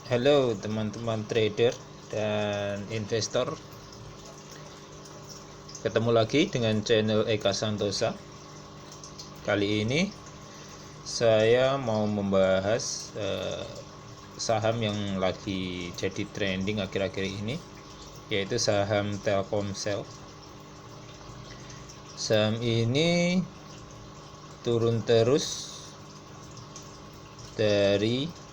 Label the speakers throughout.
Speaker 1: Halo teman-teman trader dan investor. Ketemu lagi dengan channel Eka Santosa. Kali ini saya mau membahas saham yang lagi jadi trending akhir-akhir ini, yaitu saham Telkomsel. Saham ini turun terus dari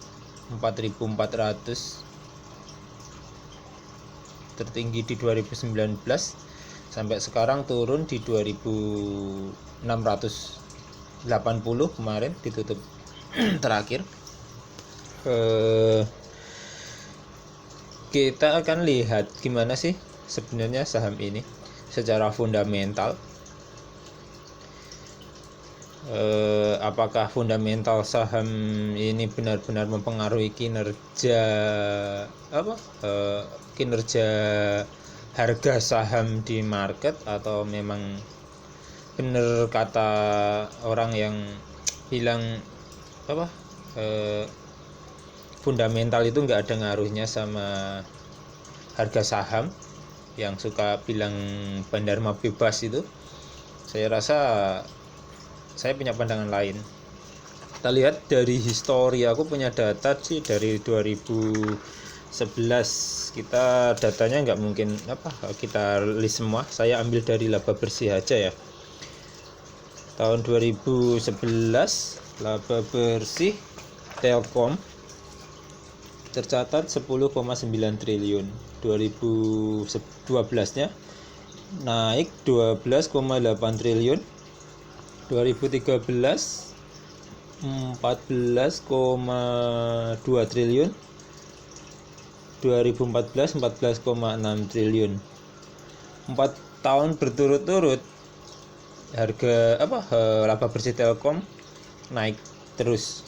Speaker 1: 4.400 tertinggi di 2019 sampai sekarang turun di 2.680 kemarin ditutup terakhir. Kita akan lihat gimana sih sebenarnya saham ini secara fundamental. Apakah fundamental saham ini benar-benar mempengaruhi kinerja kinerja harga saham di market, atau memang benar kata orang yang bilang fundamental itu nggak ada ngaruhnya sama harga saham, yang suka bilang bandar bebas itu. Saya rasa saya punya pandangan lain. Kita lihat dari histori, aku punya data sih dari 2011. Kita datanya nggak mungkin kita list semua, saya ambil dari laba bersih aja ya. Tahun 2011 laba bersih Telkom tercatat 10,9 triliun. 2012 nya naik 12,8 triliun. 2013 14,2 triliun. 2014 14,6 triliun. 4 tahun berturut-turut harga laba bersih Telkom naik terus,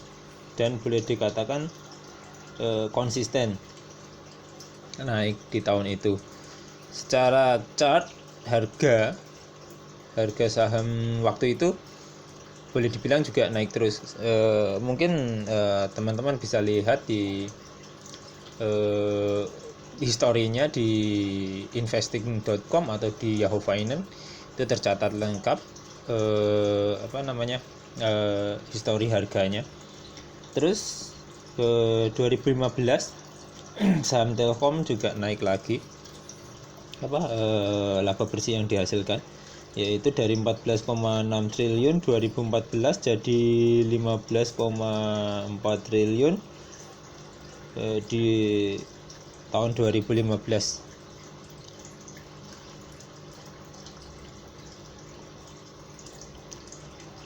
Speaker 1: dan boleh dikatakan konsisten naik di tahun itu. Secara chart harga saham waktu itu boleh dibilang juga naik terus. Mungkin teman-teman bisa lihat di historinya di investing.com atau di Yahoo Finance, itu tercatat lengkap histori harganya. Terus 2015 saham Telkom juga naik lagi laba bersih yang dihasilkan, yaitu dari 14,6 triliun 2014 jadi 15,4 triliun di tahun 2015.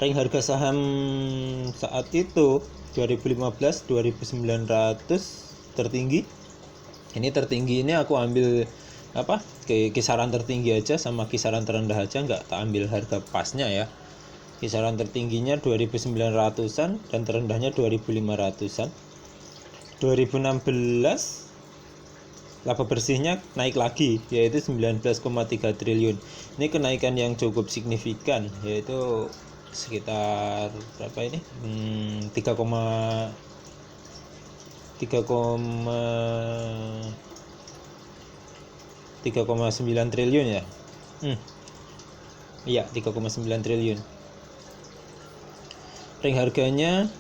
Speaker 1: Rank harga saham saat itu 2015 2.900 tertinggi. Ini tertinggi ini aku ambil kisaran tertinggi aja sama kisaran terendah aja, nggak tak ambil harga pasnya ya. Kisaran tertingginya 2.900-an dan terendahnya 2.500-an. 2016 laba bersihnya naik lagi, yaitu 19,3 triliun. Ini kenaikan yang cukup signifikan, yaitu sekitar berapa ini? 3,9 triliun ya. Iya, 3,9 triliun. Ring harganya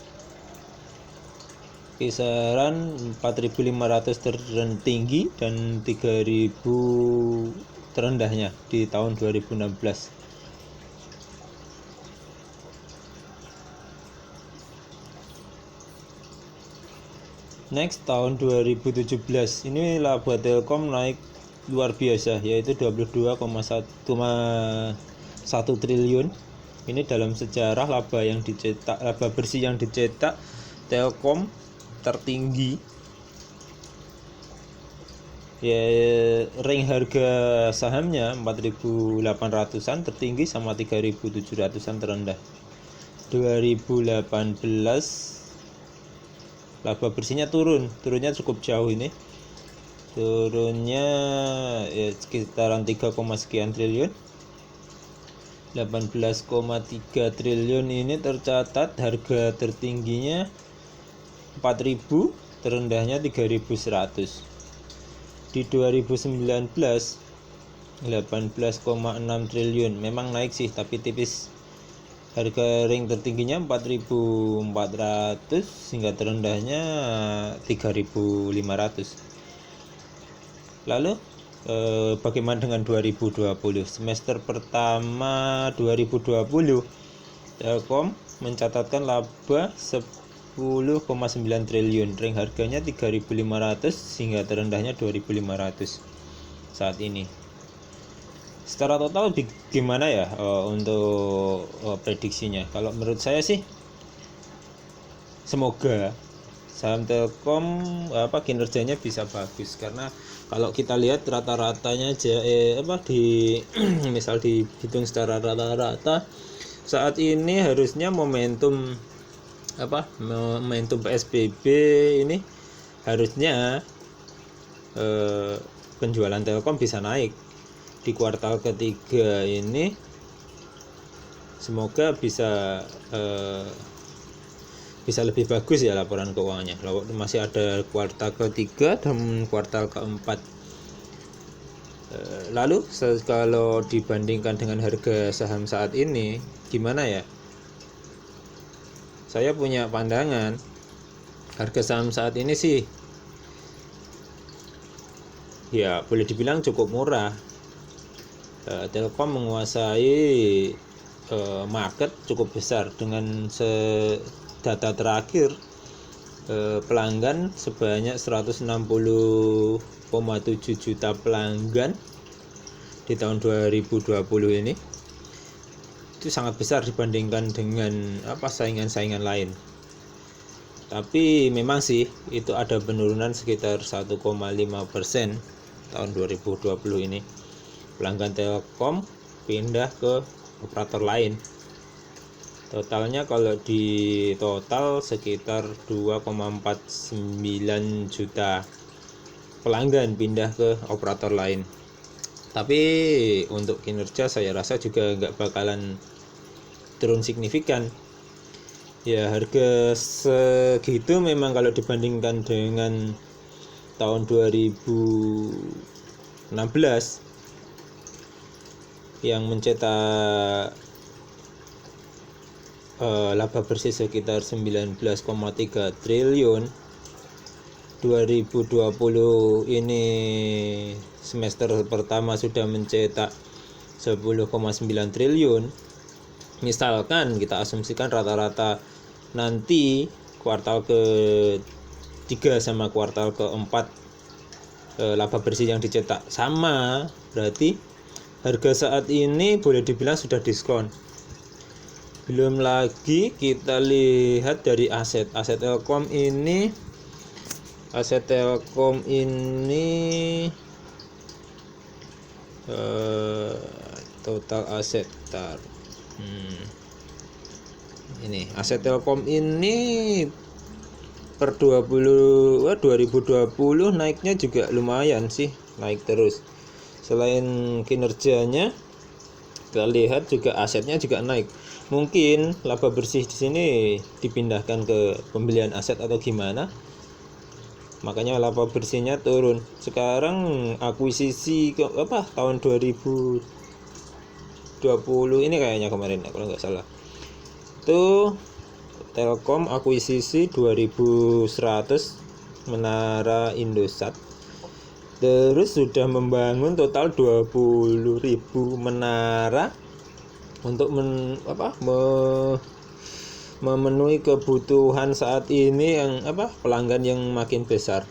Speaker 1: kisaran 4.500 tertinggi dan 3.000 terendahnya di tahun 2016. Next, tahun 2017 ini laba Telkom naik luar biasa, yaitu 22,1 triliun. Ini dalam sejarah laba bersih yang dicetak Telkom tertinggi. Ya, rank harga sahamnya 4.800-an tertinggi sama 3.700-an terendah. 2018 laba bersihnya turunnya cukup jauh ini. Turunnya ya sekitaran 3, sekian triliun. 18,3 triliun ini tercatat harga tertingginya 4.000 terendahnya 3.100. Di 2019 18,6 triliun, memang naik sih tapi tipis. Harga ring tertingginya 4.400 hingga terendahnya 3.500. Lalu bagaimana dengan 2020? Semester pertama 2020 Telkom mencatatkan laba 10,9 triliun, ring harganya 3.500 hingga terendahnya 2.500 saat ini. Secara total gimana ya untuk prediksinya? Kalau menurut saya sih semoga saham Telkom kinerjanya bisa bagus, karena kalau kita lihat rata-ratanya aja misal dihitung secara rata-rata saat ini harusnya momentum PSBB ini harusnya penjualan Telkom bisa naik di kuartal ketiga ini. Semoga bisa lebih bagus ya laporan keuangannya. Masih ada kuartal ketiga dan kuartal keempat. Lalu kalau dibandingkan dengan harga saham saat ini gimana ya? Saya punya pandangan harga saham saat ini sih ya boleh dibilang cukup murah. Telkom menguasai market cukup besar dengan data terakhir pelanggan sebanyak 160,7 juta pelanggan di tahun 2020 ini. Itu sangat besar dibandingkan dengan saingan-saingan lain. Tapi memang sih itu ada penurunan sekitar 1,5% tahun 2020 ini. Pelanggan Telkom pindah ke operator lain. Totalnya kalau di total sekitar 2,49 juta pelanggan pindah ke operator lain. Tapi untuk kinerja saya rasa juga nggak bakalan turun signifikan. Ya harga segitu memang kalau dibandingkan dengan tahun 2016 yang mencetak laba bersih sekitar 19,3 triliun. 2020 ini semester pertama sudah mencetak 10,9 triliun. Misalkan kita asumsikan rata-rata nanti kuartal ke-3 sama kuartal ke-4 laba bersih yang dicetak sama, berarti harga saat ini boleh dibilang sudah diskon. Belum lagi kita lihat dari aset Telkom ini. Aset Telkom ini total aset ini aset Telkom ini per 2020 naiknya juga lumayan sih, naik terus. Selain kinerjanya, kita lihat juga asetnya juga naik. Mungkin laba bersih di sini dipindahkan ke pembelian aset atau gimana, makanya laba bersihnya turun. Sekarang akuisisi tahun 2020 ini kayaknya kemarin kalau nggak salah itu Telkom akuisisi 2.100 menara Indosat, terus sudah membangun total 20.000 menara untuk memenuhi kebutuhan saat ini yang pelanggan yang makin besar.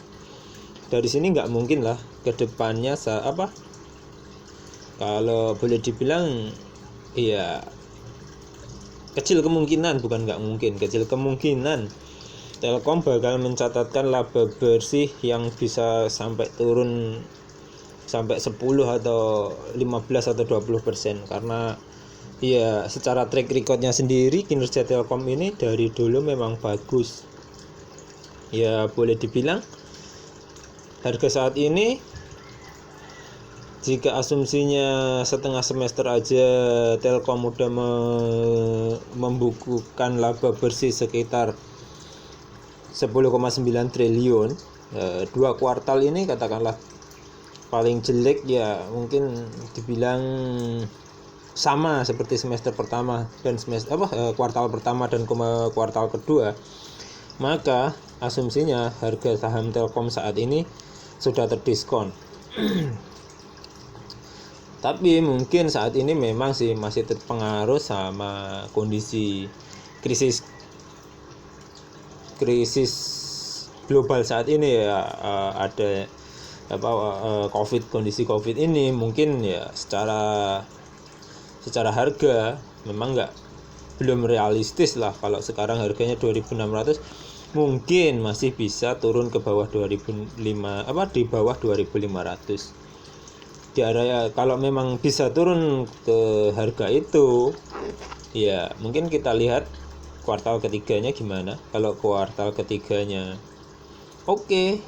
Speaker 1: Dari sini nggak mungkin lah ke depannya kalau boleh dibilang ya kecil kemungkinan Telkom bakal mencatatkan laba bersih yang bisa sampai turun sampai 10 atau 15 atau 20%, karena ya secara track recordnya sendiri kinerja Telkom ini dari dulu memang bagus. Ya boleh dibilang harga saat ini jika asumsinya setengah semester aja Telkom udah membukukan laba bersih sekitar 10,9 triliun. Dua kuartal ini katakanlah paling jelek ya mungkin dibilang sama seperti semester pertama dan kuartal pertama dan kuartal kedua. Maka asumsinya harga saham Telkom saat ini sudah terdiskon. Tapi mungkin saat ini memang sih masih terpengaruh sama kondisi krisis global saat ini ya, ada kondisi COVID ini mungkin ya secara harga memang belum realistis lah. Kalau sekarang harganya 2.600 mungkin masih bisa turun ke bawah di bawah 2.500. Di area kalau memang bisa turun ke harga itu ya mungkin kita lihat kuartal ketiganya gimana. Kalau kuartal ketiganya oke,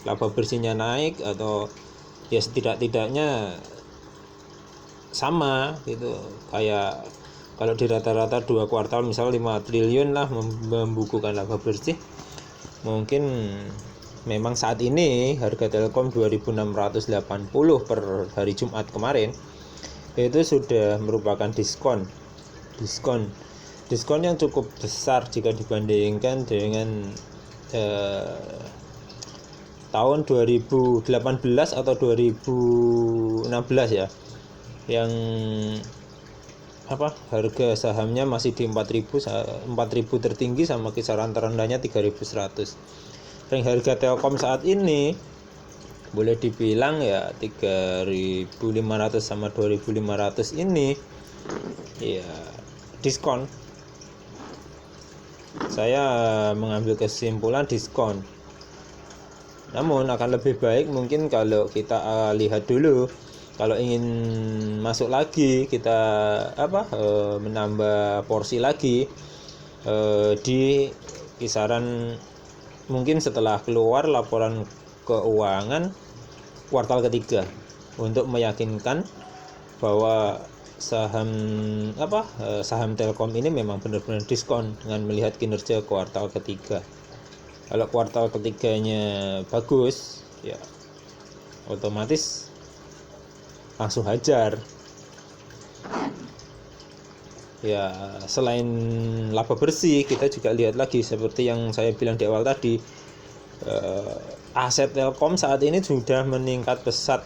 Speaker 1: laba bersihnya naik atau ya setidak-tidaknya sama gitu, kayak kalau di rata-rata 2 kuartal misal 5 triliun lah membukukan laba bersih. Mungkin memang saat ini harga Telkom 2.680 per hari Jumat kemarin itu sudah merupakan diskon yang cukup besar jika dibandingkan dengan tahun 2018 atau 2016 ya, yang harga sahamnya masih di 4.000 tertinggi sama kisaran terendahnya 3.100. Ring harga Telkom saat ini boleh dibilang ya 3.500 sama 2.500 ini ya diskon. Saya mengambil kesimpulan diskon. Namun akan lebih baik mungkin kalau kita lihat dulu, kalau ingin masuk lagi kita menambah porsi lagi di kisaran mungkin setelah keluar laporan keuangan kuartal ketiga untuk meyakinkan bahwa saham Telkom ini memang benar-benar diskon dengan melihat kinerja kuartal ketiga. Kalau kuartal ketiganya bagus ya otomatis langsung hajar. Ya selain laba bersih kita juga lihat lagi seperti yang saya bilang di awal tadi, aset Telkom saat ini sudah meningkat pesat.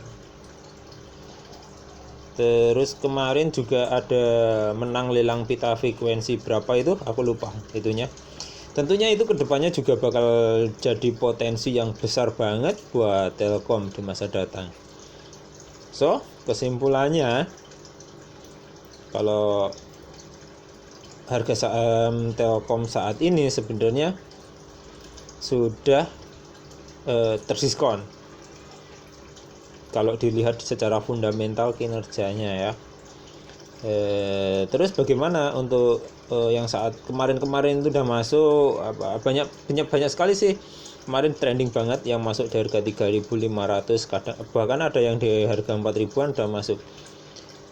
Speaker 1: Terus kemarin juga ada menang lelang pita frekuensi berapa itu aku lupa itunya. Tentunya itu kedepannya juga bakal jadi potensi yang besar banget buat Telkom di masa datang. So kesimpulannya, kalau harga saham Telkom saat ini sebenarnya sudah terdiskon kalau dilihat secara fundamental kinerjanya ya. Terus bagaimana untuk yang saat kemarin itu udah masuk banyak sekali sih kemarin trending banget yang masuk di harga 3.500, bahkan ada yang di harga 4.000-an udah masuk.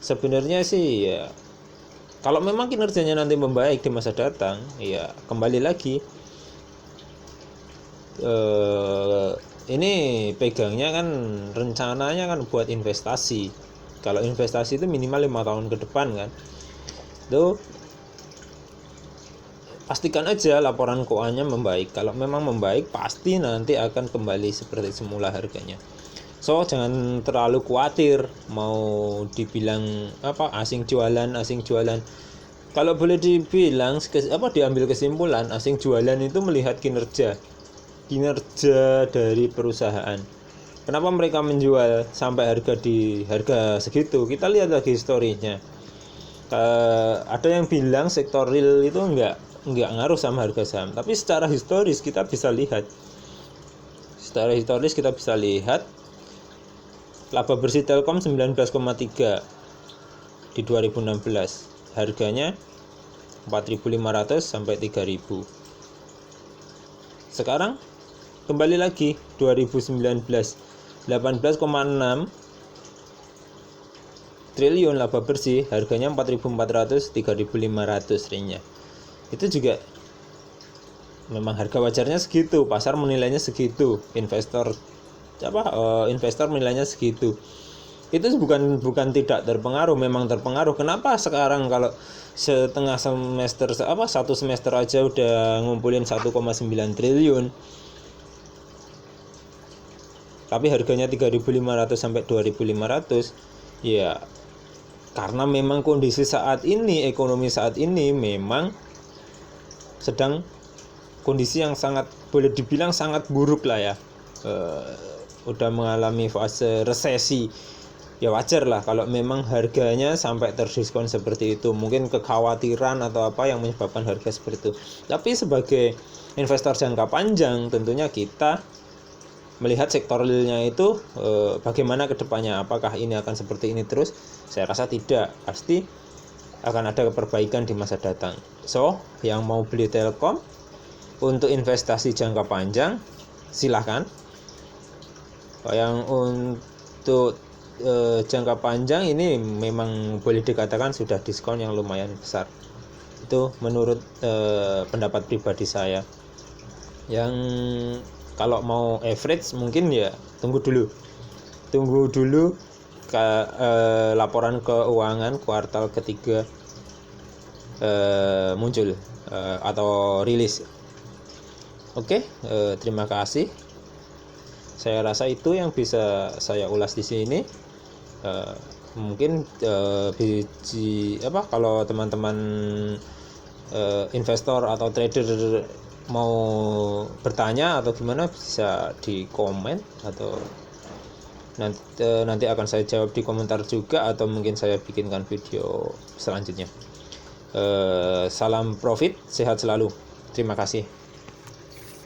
Speaker 1: Sebenarnya sih ya kalau memang kinerjanya nanti membaik di masa datang ya kembali lagi ini pegangnya kan rencananya kan buat investasi. Kalau investasi itu minimal 5 tahun ke depan kan. Tuh pastikan aja laporan keuangannya membaik. Kalau memang membaik pasti nanti akan kembali seperti semula harganya. So jangan terlalu khawatir mau dibilang asing jualan. Kalau boleh dibilang diambil kesimpulan, asing jualan itu melihat kinerja dari perusahaan. Kenapa mereka menjual sampai harga segitu? Kita lihat lagi historinya. Ada yang bilang sektor real itu enggak ngaruh sama harga saham, tapi secara historis kita bisa lihat. Laba bersih Telkom 19,3 di 2016. Harganya 4.500 sampai 3.000. Sekarang kembali lagi 2019 18,6 triliun laba bersih, harganya 4.400 3.500 ringnya. Itu juga memang harga wajarnya segitu, pasar menilainya segitu, investor menilainya segitu. Itu bukan tidak terpengaruh, memang terpengaruh. Kenapa sekarang kalau satu semester aja udah ngumpulin 1,9 triliun, tapi harganya 3.500 sampai 2.500? Ya karena memang kondisi saat ini, ekonomi saat ini memang sedang kondisi yang boleh dibilang sangat buruk lah ya. Udah mengalami fase resesi. Ya wajar lah kalau memang harganya sampai terdiskon seperti itu. Mungkin kekhawatiran atau apa yang menyebabkan harga seperti itu. Tapi sebagai investor jangka panjang, tentunya kita melihat sektor realnya itu bagaimana kedepannya. Apakah ini akan seperti ini terus? Saya rasa tidak. Pasti akan ada perbaikan di masa datang. So, yang mau beli Telkom untuk investasi jangka panjang, silahkan. Yang untuk jangka panjang ini memang boleh dikatakan sudah diskon yang lumayan besar. Itu menurut pendapat pribadi saya. Yang kalau mau average mungkin ya tunggu dulu laporan keuangan kuartal ketiga muncul atau rilis. Oke, terima kasih. Saya rasa itu yang bisa saya ulas di sini. Mungkin kalau teman-teman investor atau trader mau bertanya atau gimana, bisa di komen atau nanti akan saya jawab di komentar juga, atau mungkin saya bikinkan video selanjutnya. Salam profit, sehat selalu. Terima kasih.